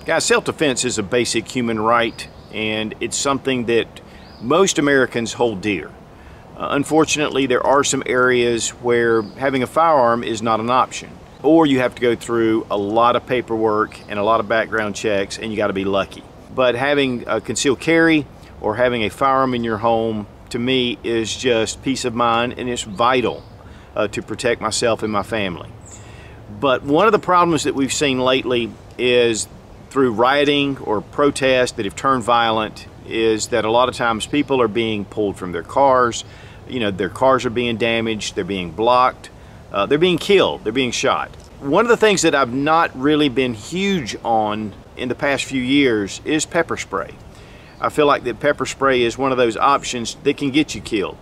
Guys, self-defense is a basic human right, and it's something that most Americans hold dear. Unfortunately, there are some areas where having a firearm is not an option, or you have to go through a lot of paperwork and a lot of background checks, and you got to be lucky. But having a concealed carry or having a firearm in your home, to me, is just peace of mind, and it's vital to protect myself and my family. But one of the problems that we've seen lately is through rioting or protests that have turned violent is that a lot of times people are being pulled from their cars. You know, their cars are being damaged, they're being blocked, they're being killed, they're being shot. One of the things that I've not really been huge on in the past few years is pepper spray. I feel like that pepper spray is one of those options that can get you killed.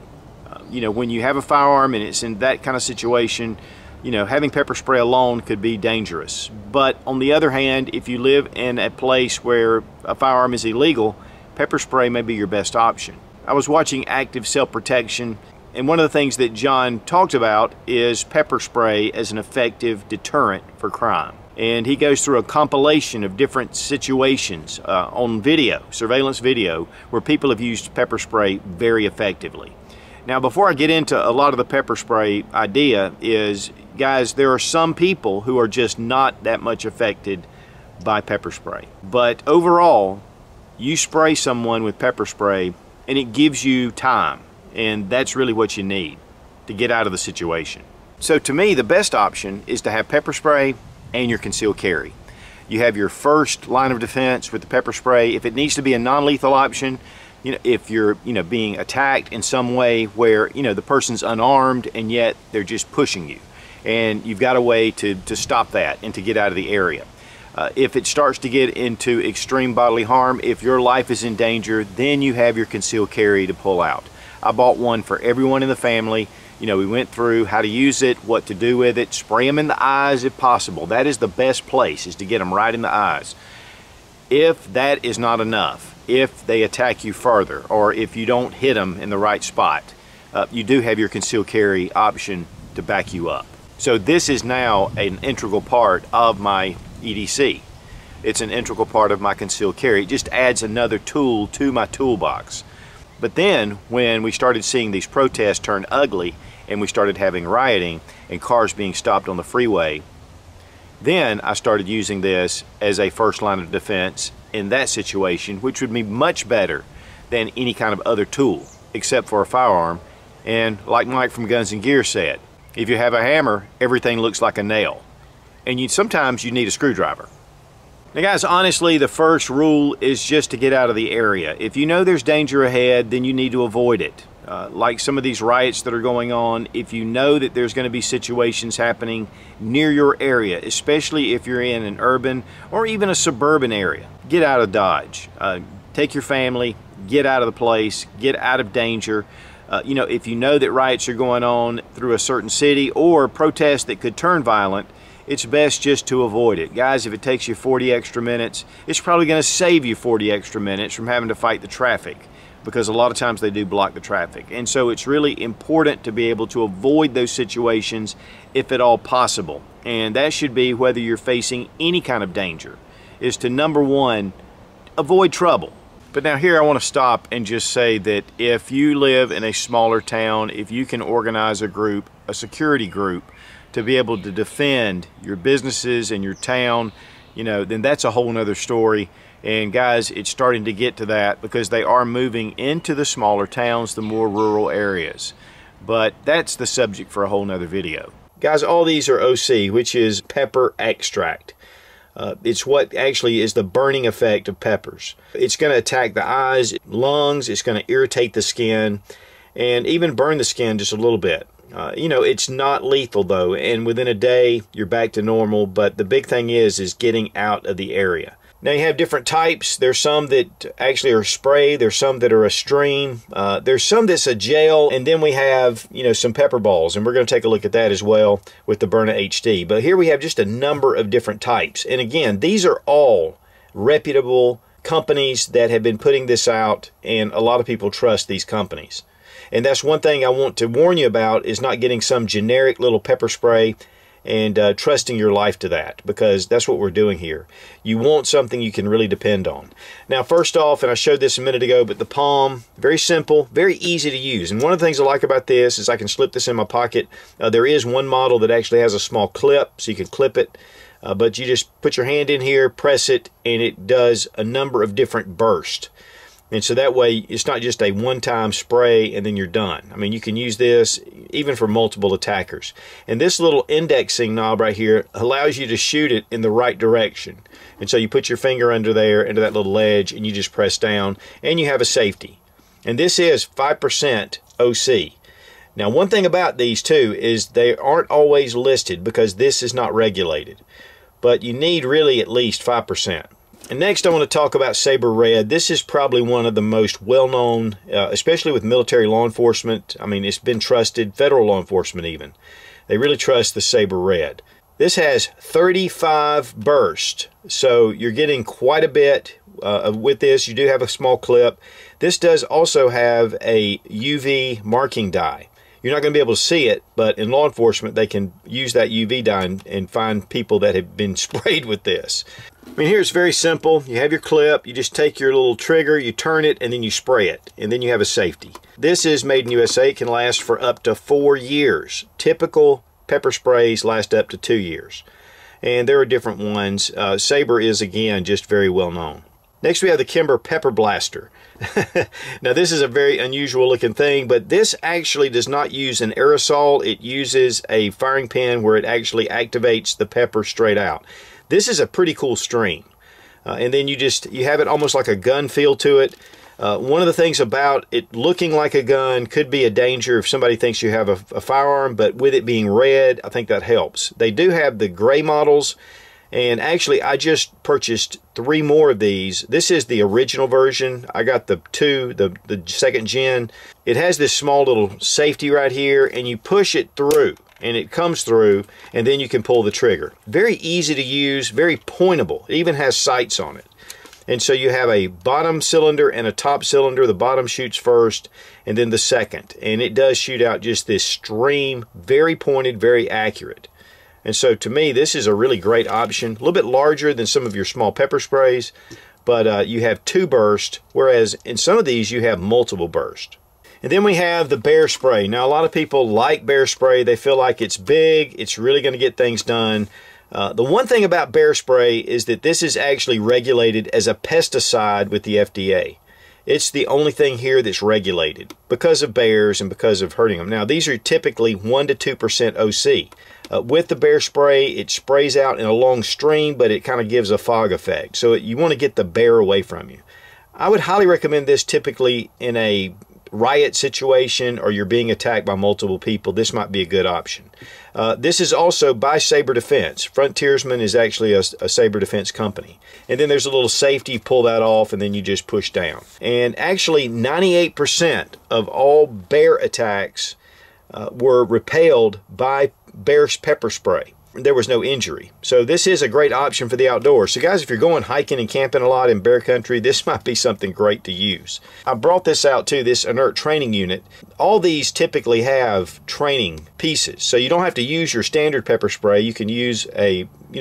You know, when you have a firearm and it's in that kind of situation, you know, having pepper spray alone could be dangerous. But on the other hand, if you live in a place where a firearm is illegal, pepper spray may be your best option. I was watching Active Self-Protection, and one of the things that John talked about is pepper spray as an effective deterrent for crime. And he goes through a compilation of different situations on video, surveillance video, where people have used pepper spray very effectively. Now, before I get into a lot of the pepper spray idea is, guys, there are some people who are just not that much affected by pepper spray. But overall, you spray someone with pepper spray and it gives you time. And that's really what you need to get out of the situation. So to me, the best option is to have pepper spray and your concealed carry. You have your first line of defense with the pepper spray. If it needs to be a non-lethal option, you know, if you're, being attacked in some way where, the person's unarmed and yet they're just pushing you, and you've got a way to stop that and to get out of the area. If it starts to get into extreme bodily harm, if your life is in danger, then you have your concealed carry to pull out. I bought one for everyone in the family. We went through how to use it, what to do with it, spray them in the eyes if possible. That is the best place, is to get them right in the eyes. If that is not enough, if they attack you further, or if you don't hit them in the right spot, you do have your concealed carry option to back you up. So this is now an integral part of my EDC. It's an integral part of my concealed carry. It just adds another tool to my toolbox. But then when we started seeing these protests turn ugly and we started having rioting and cars being stopped on the freeway, then I started using this as a first line of defense in that situation, which would be much better than any kind of other tool except for a firearm. And like Mike from Guns and Gear said, if you have a hammer, everything looks like a nail. And sometimes you need a screwdriver. Now guys, honestly, the first rule is just to get out of the area. If you know there's danger ahead, then you need to avoid it. Like some of these riots that are going on, if you know that there's going to be situations happening near your area, especially if you're in an urban or even a suburban area, get out of Dodge. Take your family, get out of the place, get out of danger. If you know that riots are going on through a certain city or protests that could turn violent, it's best just to avoid it. Guys, if it takes you 40 extra minutes, it's probably going to save you 40 extra minutes from having to fight the traffic, because a lot of times they do block the traffic. And so it's really important to be able to avoid those situations if at all possible. And that should be whether you're facing any kind of danger, is to, number one, avoid trouble. But now here I want to stop and just say that if you live in a smaller town, if you can organize a group, a security group, to be able to defend your businesses and your town, then that's a whole nother story. And guys, it's starting to get to that because they are moving into the smaller towns, the more rural areas. But that's the subject for a whole nother video. Guys, all these are OC, which is pepper extract. It's what actually is the burning effect of peppers. It's going to attack the eyes, lungs, it's going to irritate the skin, and even burn the skin just a little bit. It's not lethal though, and within a day you're back to normal, but the big thing is getting out of the area. Now you have different types. There's some that actually are spray, there's some that are a stream, there's some that's a gel, and then we have, some pepper balls, and we're going to take a look at that as well with the Byrna HD. But here we have just a number of different types, and again, these are all reputable companies that have been putting this out, and a lot of people trust these companies. And that's one thing I want to warn you about, is not getting some generic little pepper spray and trusting your life to that, because that's what we're doing here. You want something you can really depend on. Now, first off, and I showed this a minute ago, but the palm, very simple, very easy to use. And one of the things I like about this is I can slip this in my pocket. There is one model that actually has a small clip, so you can clip it. But you just put your hand in here, press it, and it does a number of different bursts. And so that way, it's not just a one-time spray and then you're done. I mean, you can use this even for multiple attackers. And this little indexing knob right here allows you to shoot it in the right direction. And so you put your finger under there, into that little ledge, and you just press down, and you have a safety. And this is 5% OC. Now, one thing about these too is they aren't always listed because this is not regulated. But you need really at least 5%. And next I want to talk about Sabre Red. This is probably one of the most well-known, especially with military law enforcement. I mean, it's been trusted, federal law enforcement even. They really trust the Sabre Red. This has 35 bursts, so you're getting quite a bit with this. You do have a small clip. This does also have a UV marking dye. You're not going to be able to see it, but in law enforcement, they can use that UV dye and find people that have been sprayed with this. I mean, here it's very simple. You have your clip, you just take your little trigger, you turn it, and then you spray it, and then you have a safety. This is made in USA. It can last for up to 4 years. Typical pepper sprays last up to 2 years. And there are different ones. Sabre is, again, just very well known. Next we have the Kimber Pepper Blaster. Now this is a very unusual looking thing, but this actually does not use an aerosol. It uses a firing pin where it actually activates the pepper straight out. This is a pretty cool stream. And then you have it almost like a gun feel to it. One of the things about it looking like a gun could be a danger if somebody thinks you have a firearm, but with it being red, I think that helps. They do have the gray models. And actually, I just purchased 3 more of these. This is the original version. I got the 2, the second gen. It has this small little safety right here, and you push it through, and it comes through, and then you can pull the trigger. Very easy to use, very pointable. It even has sights on it. And so you have a bottom cylinder and a top cylinder. The bottom shoots first, and then the second. And it does shoot out just this stream, very pointed, very accurate. And so to me, this is a really great option. A little bit larger than some of your small pepper sprays, but you have 2 bursts, whereas in some of these you have multiple bursts. And then we have the bear spray. Now a lot of people like bear spray. They feel like it's big, it's really going to get things done. The one thing about bear spray is that this is actually regulated as a pesticide with the FDA. It's the only thing here that's regulated because of bears and because of hurting them. Now these are typically 1 to 2% OC. With the bear spray, it sprays out in a long stream, but it kind of gives a fog effect. So you want to get the bear away from you. I would highly recommend this typically in a riot situation or you're being attacked by multiple people. This might be a good option. This is also by Sabre Defense. Frontiersman is actually a Sabre Defense company. And then there's a little safety, pull that off, and then you just push down. And actually 98% of all bear attacks were repelled by bear's pepper spray. There was no injury. So this is a great option for the outdoors. So guys, if you're going hiking and camping a lot in bear country, this might be something great to use. I brought this out too, this inert training unit. All these typically have training pieces. So you don't have to use your standard pepper spray. You can use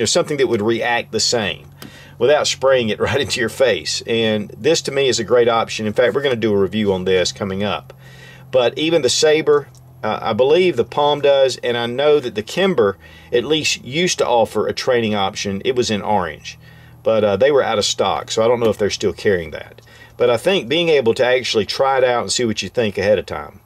something that would react the same without spraying it right into your face. And this to me is a great option. In fact, we're going to do a review on this coming up. But even the Sabre, I believe the Palm does, and I know that the Kimber at least used to offer a training option. It was in orange, but they were out of stock, so I don't know if they're still carrying that. But I think being able to actually try it out and see what you think ahead of time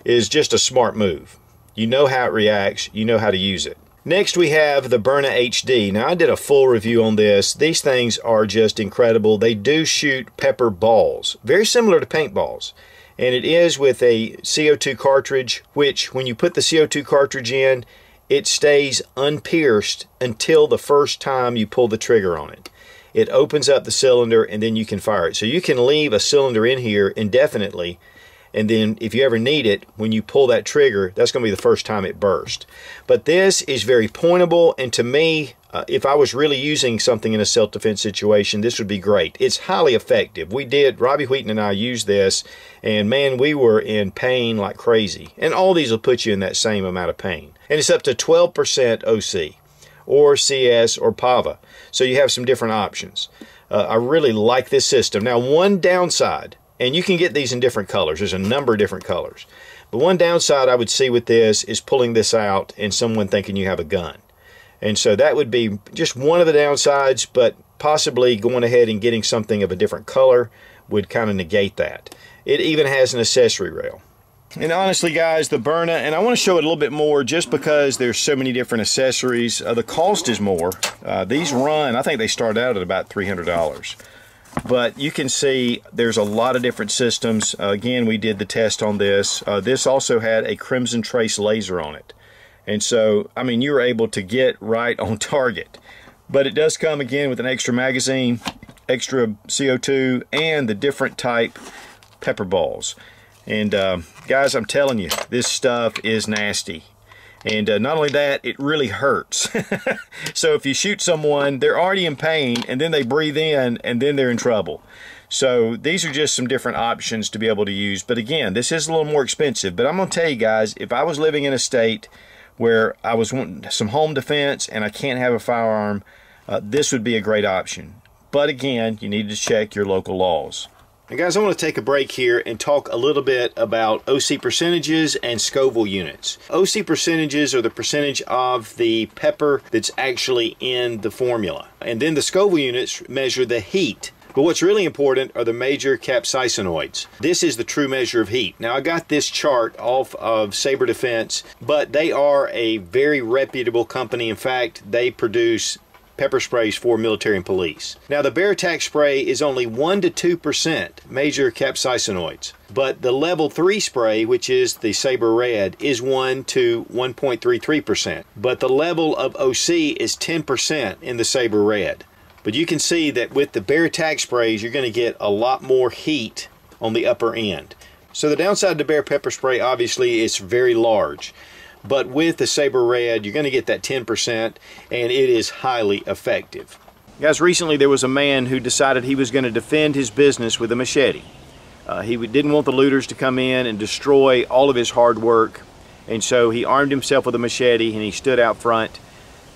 is just a smart move. You know how it reacts, you know how to use it. Next we have the Byrna HD. Now I did a full review on this. These things are just incredible. They do shoot pepper balls, very similar to paintballs. And it is with a CO2 cartridge, which when you put the CO2 cartridge in, it stays unpierced until the first time you pull the trigger on it. It opens up the cylinder and then you can fire it. So you can leave a cylinder in here indefinitely, and then if you ever need it, when you pull that trigger, that's going to be the first time it bursts. But this is very pointable, and to me, If I was really using something in a self-defense situation, this would be great. It's highly effective. Robbie Wheaton and I used this, and man, we were in pain like crazy. And all these will put you in that same amount of pain. And it's up to 12% OC, or CS, or PAVA. So you have some different options. I really like this system. Now, one downside, and you can get these in different colors. There's a number of different colors. But one downside I would see with this is pulling this out and someone thinking you have a gun. And so that would be just one of the downsides, but possibly going ahead and getting something of a different color would kind of negate that. It even has an accessory rail. And honestly, guys, the Byrna, and I want to show it a little bit more just because there's so many different accessories. The cost is more. These run, I think they start out at about $300. But you can see there's a lot of different systems. Again, we did the test on this. This also had a Crimson Trace laser on it. And so, I mean, you were able to get right on target. But it does come again with an extra magazine, extra CO2, and the different type pepper balls. And guys, I'm telling you, this stuff is nasty. And not only that, it really hurts. So if you shoot someone, they're already in pain, and then they breathe in, and then they're in trouble. So these are just some different options to be able to use. But again, this is a little more expensive. But I'm going to tell you guys, if I was living in a state where I was wanting some home defense and I can't have a firearm, this would be a great option. But again, you need to check your local laws. Now guys, I want to take a break here and talk a little bit about OC percentages and Scoville units. OC percentages are the percentage of the pepper that's actually in the formula. And then the Scoville units measure the heat. But what's really important are the major capsaicinoids. This is the true measure of heat. Now I got this chart off of Sabre Defense, but they are a very reputable company. In fact, they produce pepper sprays for military and police. Now the Bear Attack spray is only 1 to 2% major capsaicinoids, but the level 3 spray, which is the Sabre Red, is 1 to 1.33%, but the level of OC is 10% in the Sabre Red. But you can see that with the Bear Attack sprays, you're going to get a lot more heat on the upper end. So the downside of the Bear pepper spray, obviously, is very large. But with the Sabre Red, you're going to get that 10%, and it is highly effective. Guys, recently there was a man who decided he was going to defend his business with a machete. He didn't want the looters to come in and destroy all of his hard work, and so he armed himself with a machete and he stood out front.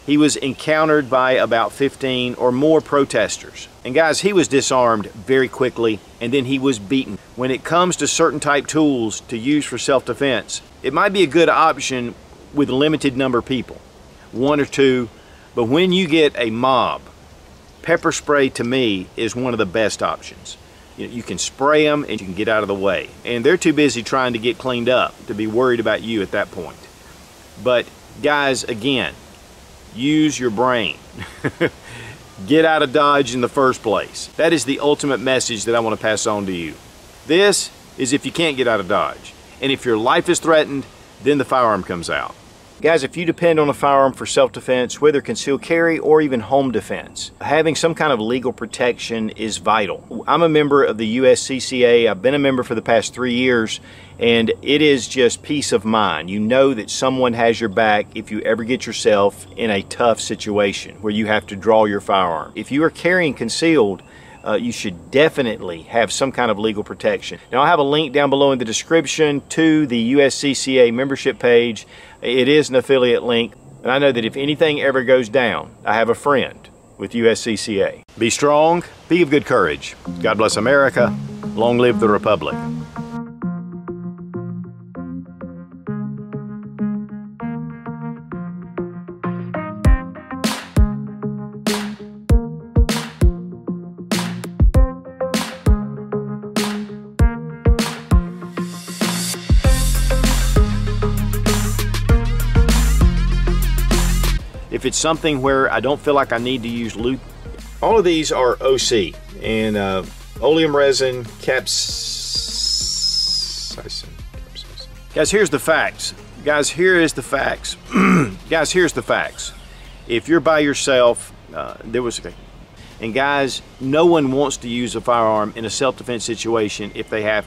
He was encountered by about 15 or more protesters. And guys, he was disarmed very quickly, and then he was beaten. When it comes to certain type tools to use for self-defense, it might be a good option with a limited number of people, 1 or 2, but when you get a mob, pepper spray to me is one of the best options. You can spray them and you can get out of the way. And they're too busy trying to get cleaned up to be worried about you at that point. But guys, again, use your brain. Get out of Dodge in the first place. That is the ultimate message that I want to pass on to you. This is if you can't get out of Dodge. And if your life is threatened, then the firearm comes out. Guys, if you depend on a firearm for self-defense, whether concealed carry or even home defense, having some kind of legal protection is vital. I'm a member of the USCCA. I've been a member for the past 3 years, and it is just peace of mind. You know that someone has your back if you ever get yourself in a tough situation where you have to draw your firearm. If you are carrying concealed, you should definitely have some kind of legal protection. Now, I'll have a link down below in the description to the USCCA membership page. It is an affiliate link, and I know that if anything ever goes down, I have a friend with USCCA. Be strong, be of good courage. God bless America. Long live the Republic. If it's something where I don't feel like I need to use loot, all of these are OC, and oleum resin, capsaicin. Guys, here's the facts. Guys, here is the facts. Guys, here's the facts. If you're by yourself, and guys, no one wants to use a firearm in a self-defense situation if they have